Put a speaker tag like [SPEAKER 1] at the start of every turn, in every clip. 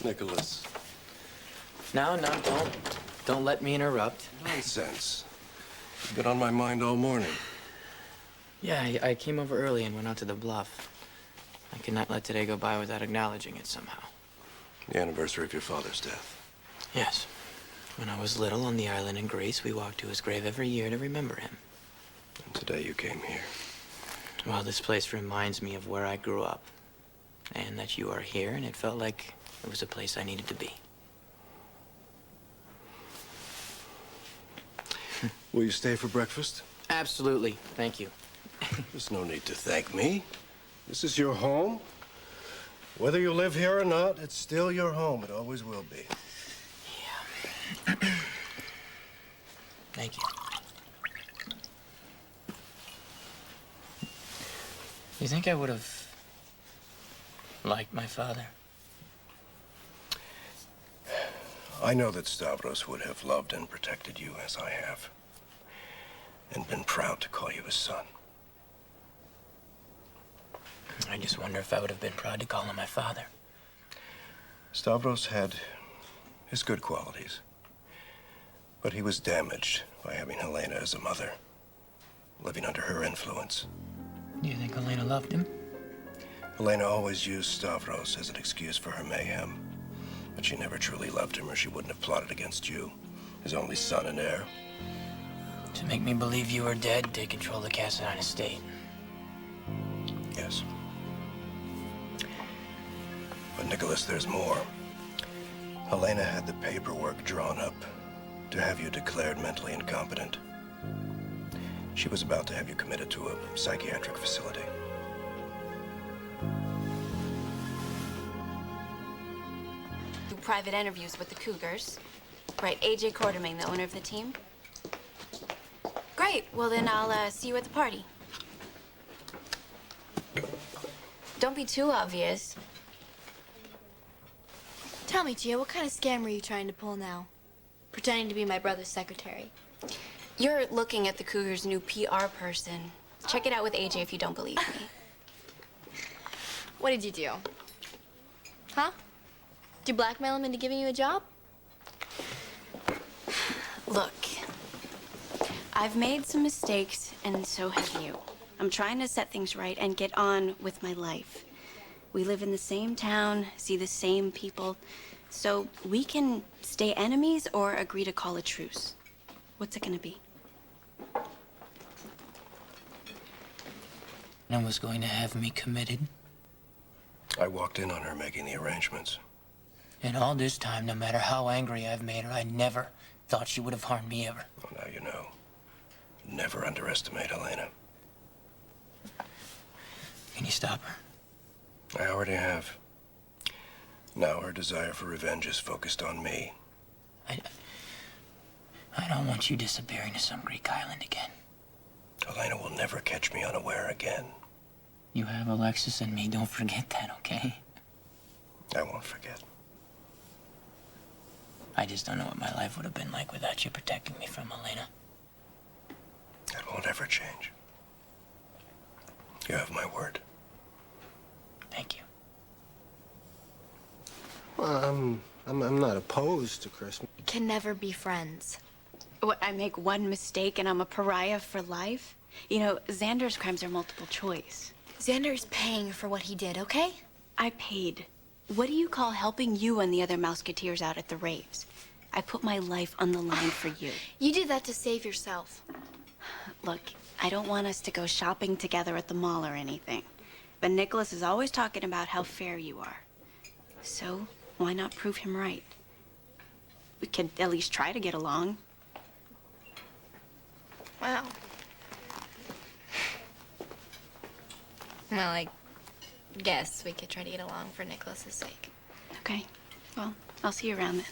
[SPEAKER 1] Nikolas.
[SPEAKER 2] No, don't let me interrupt.
[SPEAKER 1] Nonsense. You've been on my mind all morning.
[SPEAKER 2] Yeah, I came over early and went out to the bluff. I could not let today go by without acknowledging it somehow.
[SPEAKER 1] The anniversary of your father's death.
[SPEAKER 2] Yes. When I was little on the island in Greece, we walked to his grave every year to remember him.
[SPEAKER 1] And today you came here.
[SPEAKER 2] Well, this place reminds me of where I grew up. And that you are here, and it felt like it was a place I needed to be.
[SPEAKER 1] Will you stay for breakfast?
[SPEAKER 2] Absolutely. Thank you.
[SPEAKER 1] There's no need to thank me. This is your home. Whether you live here or not, it's still your home. It always will be.
[SPEAKER 2] Yeah. Thank you. You think I would have liked my father?
[SPEAKER 1] I know that Stavros would have loved and protected you as I have, and been proud to call you his son.
[SPEAKER 2] I just wonder if I would have been proud to call him my father.
[SPEAKER 1] Stavros had his good qualities, but he was damaged by having Helena as a mother, living under her influence.
[SPEAKER 2] Do you think Helena loved him?
[SPEAKER 1] Helena always used Stavros as an excuse for her mayhem, but she never truly loved him, or she wouldn't have plotted against you, his only son and heir.
[SPEAKER 2] To make me believe you were dead, take control of the Cassadine estate.
[SPEAKER 1] Yes. But Nikolas, there's more. Helena had the paperwork drawn up to have you declared mentally incompetent. She was about to have you committed to a psychiatric facility.
[SPEAKER 3] Do private interviews with the Cougars. Right, AJ Quartermain, the owner of the team. Great, well then I'll see you at the party. Don't be too obvious.
[SPEAKER 4] Tell me, Gia, what kind of scam are you trying to pull now? Pretending to be my brother's secretary.
[SPEAKER 3] You're looking at the Cougars' new PR person. Check it out with AJ if you don't believe me.
[SPEAKER 4] What did you do? Huh? Did you blackmail him into giving you a job?
[SPEAKER 3] Look, I've made some mistakes, and so have you. I'm trying to set things right and get on with my life. We live in the same town, see the same people, so we can stay enemies or agree to call a truce. What's it gonna be?
[SPEAKER 2] And was going to have me committed.
[SPEAKER 1] I walked in on her making the arrangements.
[SPEAKER 2] And all this time, no matter how angry I've made her, I never thought she would have harmed me ever.
[SPEAKER 1] Well, now you know. Never underestimate Helena.
[SPEAKER 2] Can you stop her?
[SPEAKER 1] I already have. Now her desire for revenge is focused on me.
[SPEAKER 2] I don't want you disappearing to some Greek island again.
[SPEAKER 1] Helena will never catch me unaware again.
[SPEAKER 2] You have Alexis and me, don't forget that, okay?
[SPEAKER 1] I won't forget.
[SPEAKER 2] I just don't know what my life would have been like without you protecting me from Helena.
[SPEAKER 1] That won't ever change. You have my word.
[SPEAKER 2] Thank you.
[SPEAKER 5] Well, I'm not opposed to Christmas.
[SPEAKER 4] Can never be friends.
[SPEAKER 3] What, I make one mistake and I'm a pariah for life? You know, Xander's crimes are multiple choice.
[SPEAKER 4] Xander's paying for what he did, okay?
[SPEAKER 3] I paid. What do you call helping you and the other Mouseketeers out at the raves? I put my life on the line for you.
[SPEAKER 4] You did that to save yourself.
[SPEAKER 3] Look, I don't want us to go shopping together at the mall or anything. But Nikolas is always talking about how fair you are. So, why not prove him right? We could at least try to get along.
[SPEAKER 4] Wow. Well, I guess we could try to get along for Nikolas's sake.
[SPEAKER 3] Okay, well, I'll see you around then.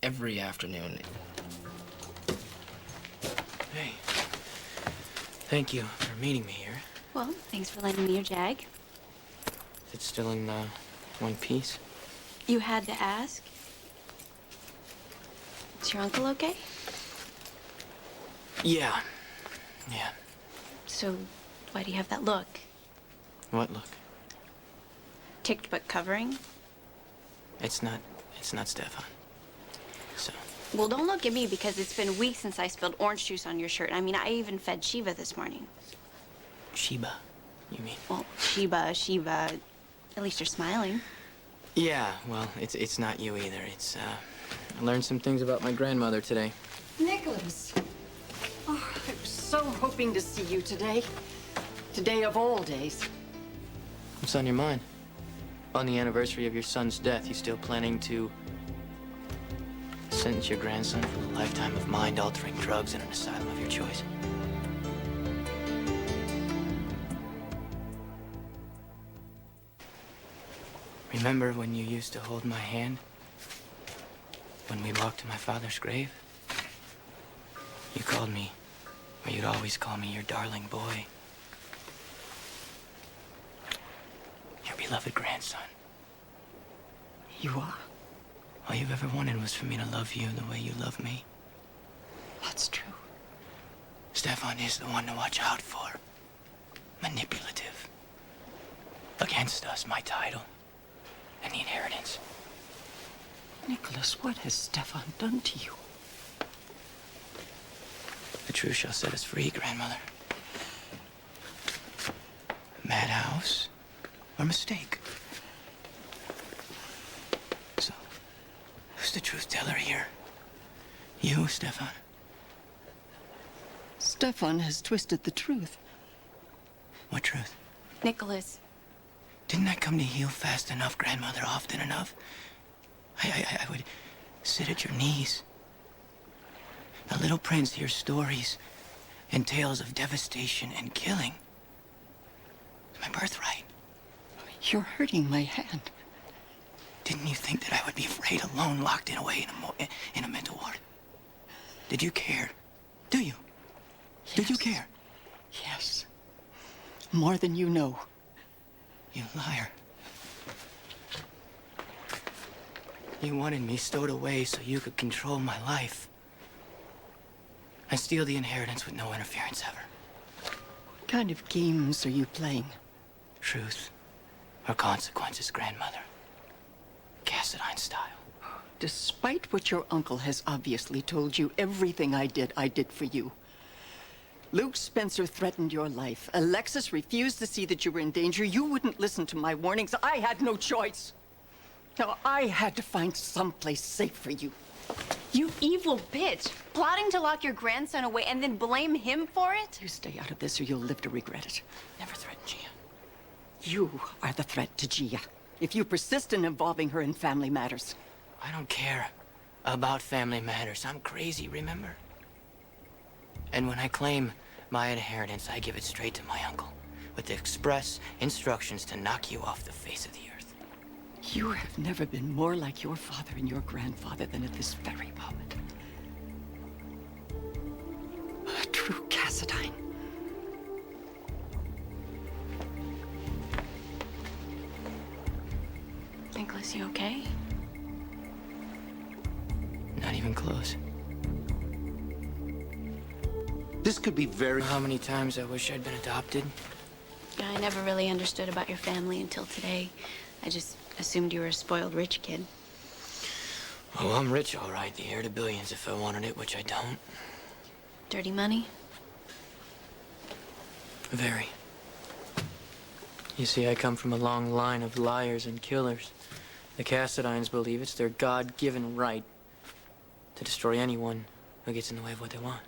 [SPEAKER 2] Every afternoon. Hey. Thank you for meeting me here.
[SPEAKER 3] Well, thanks for lending me your jag.
[SPEAKER 2] Is it still in one piece?
[SPEAKER 3] You had to ask. Is your uncle okay?
[SPEAKER 2] Yeah. Yeah.
[SPEAKER 3] So, why do you have that look?
[SPEAKER 2] What look?
[SPEAKER 3] Ticked but covering?
[SPEAKER 2] It's not Stefan. So,
[SPEAKER 3] Well, don't look at me because it's been weeks since I spilled orange juice on your shirt. I mean, I even fed Shiva this morning.
[SPEAKER 2] Sheba, you mean?
[SPEAKER 3] Well, Shiva. At least you're smiling.
[SPEAKER 2] Yeah, well, it's not you either. It's, I learned some things about my grandmother today.
[SPEAKER 6] Nikolas. Oh, I was so hoping to see you today. Today of all days.
[SPEAKER 2] What's on your mind? On the anniversary of your son's death, you still planning to sentence your grandson for a lifetime of mind-altering drugs in an asylum of your choice? Remember when you used to hold my hand? When we walked to my father's grave? You called me, or you'd always call me your darling boy. Your beloved grandson.
[SPEAKER 6] You are?
[SPEAKER 2] All you've ever wanted was for me to love you the way you love me.
[SPEAKER 6] That's true.
[SPEAKER 2] Stefan is the one to watch out for. Manipulative. Against us, my title. And the inheritance.
[SPEAKER 6] Nikolas, what has Stefan done to you?
[SPEAKER 2] The truth shall set us free, grandmother. Madhouse or mistake? So, who's the truth teller here? You, Stefan?
[SPEAKER 6] Stefan has twisted the truth.
[SPEAKER 2] What truth?
[SPEAKER 3] Nikolas.
[SPEAKER 2] Didn't I come to heal fast enough, grandmother, often enough? I would sit at your knees. The little prince hears stories and tales of devastation and killing. It's my birthright.
[SPEAKER 6] You're hurting my hand.
[SPEAKER 2] Didn't you think that I would be afraid alone, locked away in a mental ward? Did you care? Do you? Did you care?
[SPEAKER 6] Yes. More than you know.
[SPEAKER 2] You liar. You wanted me stowed away so you could control my life. And steal the inheritance with no interference ever.
[SPEAKER 6] What kind of games are you playing?
[SPEAKER 2] Truth or consequences, grandmother. Cassadine style.
[SPEAKER 6] Despite what your uncle has obviously told you, everything I did for you. Luke Spencer threatened your life. Alexis refused to see that you were in danger. You wouldn't listen to my warnings. I had no choice. Now, I had to find someplace safe for you.
[SPEAKER 3] You evil bitch. Plotting to lock your grandson away and then blame him for it?
[SPEAKER 6] You stay out of this or you'll live to regret it.
[SPEAKER 2] Never threatened Gia.
[SPEAKER 6] You are the threat to Gia. If you persist in involving her in family matters.
[SPEAKER 2] I don't care about family matters. I'm crazy, remember? And when I claim my inheritance, I give it straight to my uncle, with the express instructions to knock you off the face of the earth.
[SPEAKER 6] You have never been more like your father and your grandfather than at this very moment. A true Cassadine.
[SPEAKER 3] Nikolas, you okay?
[SPEAKER 2] Not even close.
[SPEAKER 5] This could be very...
[SPEAKER 2] How many times I wish I'd been adopted?
[SPEAKER 3] I never really understood about your family until today. I just assumed you were a spoiled rich kid.
[SPEAKER 2] Oh, I'm rich, all right. The heir to billions if I wanted it, which I don't.
[SPEAKER 3] Dirty money?
[SPEAKER 2] Very. You see, I come from a long line of liars and killers. The Cassadines believe it's their God-given right to destroy anyone who gets in the way of what they want.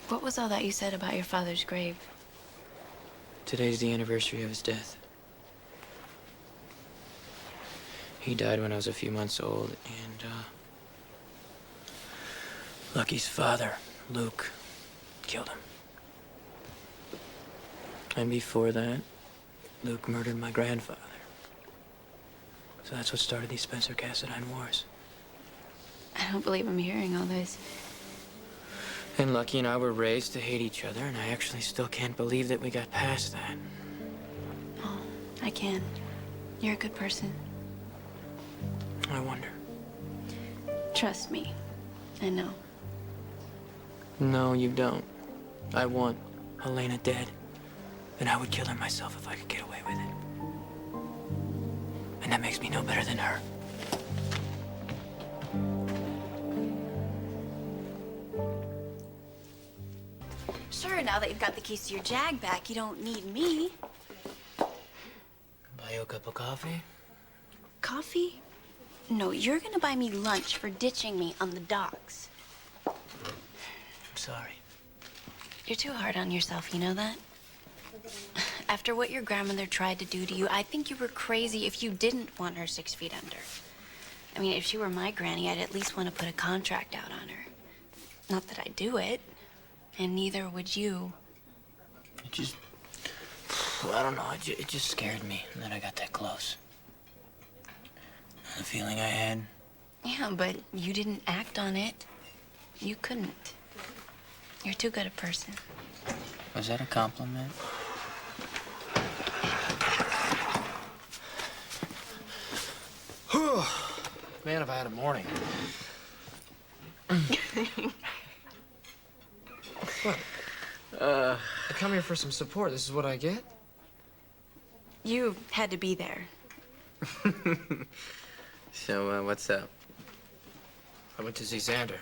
[SPEAKER 3] What was all that you said about your father's grave?
[SPEAKER 2] Today's the anniversary of his death. He died when I was a few months old, and, Lucky's father, Luke, killed him. And before that, Luke murdered my grandfather. So that's what started these Spencer-Cassadine wars.
[SPEAKER 3] I don't believe I'm hearing all this.
[SPEAKER 2] And Lucky and I were raised to hate each other, and I actually still can't believe that we got past that.
[SPEAKER 3] Oh, I can. You're a good person.
[SPEAKER 2] I wonder.
[SPEAKER 3] Trust me. I know.
[SPEAKER 2] No, you don't. I want Helena dead. then I would kill her myself if I could get away with it. And that makes me no better than her.
[SPEAKER 3] Sure, now that you've got the keys to your Jag back, you don't need me.
[SPEAKER 2] Buy you a cup of coffee?
[SPEAKER 3] Coffee? No, you're gonna buy me lunch for ditching me on the docks.
[SPEAKER 2] I'm sorry.
[SPEAKER 3] You're too hard on yourself, you know that? After what your grandmother tried to do to you, I think you were crazy if you didn't want her 6 feet under. I mean, if she were my granny, I'd at least want to put a contract out on her. Not that I'd do it, and neither would you.
[SPEAKER 2] It just... I don't know, it just scared me that I got that close. The feeling I had.
[SPEAKER 3] Yeah, but you didn't act on it. You couldn't. You're too good a person.
[SPEAKER 2] Was that a compliment?
[SPEAKER 7] Man, have I had a morning. What? I come here for some support. This is what I get?
[SPEAKER 3] You had to be there.
[SPEAKER 8] So, what's up?
[SPEAKER 7] I went to see Xander.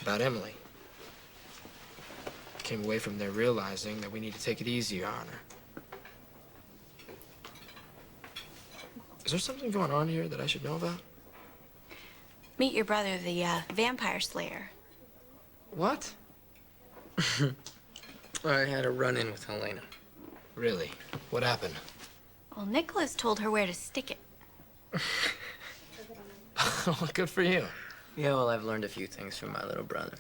[SPEAKER 7] About Emily. Came away from there realizing that we need to take it easier on her. Is there something going on here that I should know about?
[SPEAKER 3] Meet your brother, the vampire slayer.
[SPEAKER 7] What?
[SPEAKER 8] I had a run-in with Helena.
[SPEAKER 7] Really? What happened?
[SPEAKER 3] Well, Nikolas told her where to stick it.
[SPEAKER 7] Good for you.
[SPEAKER 8] Yeah, well, I've learned a few things from my little brother.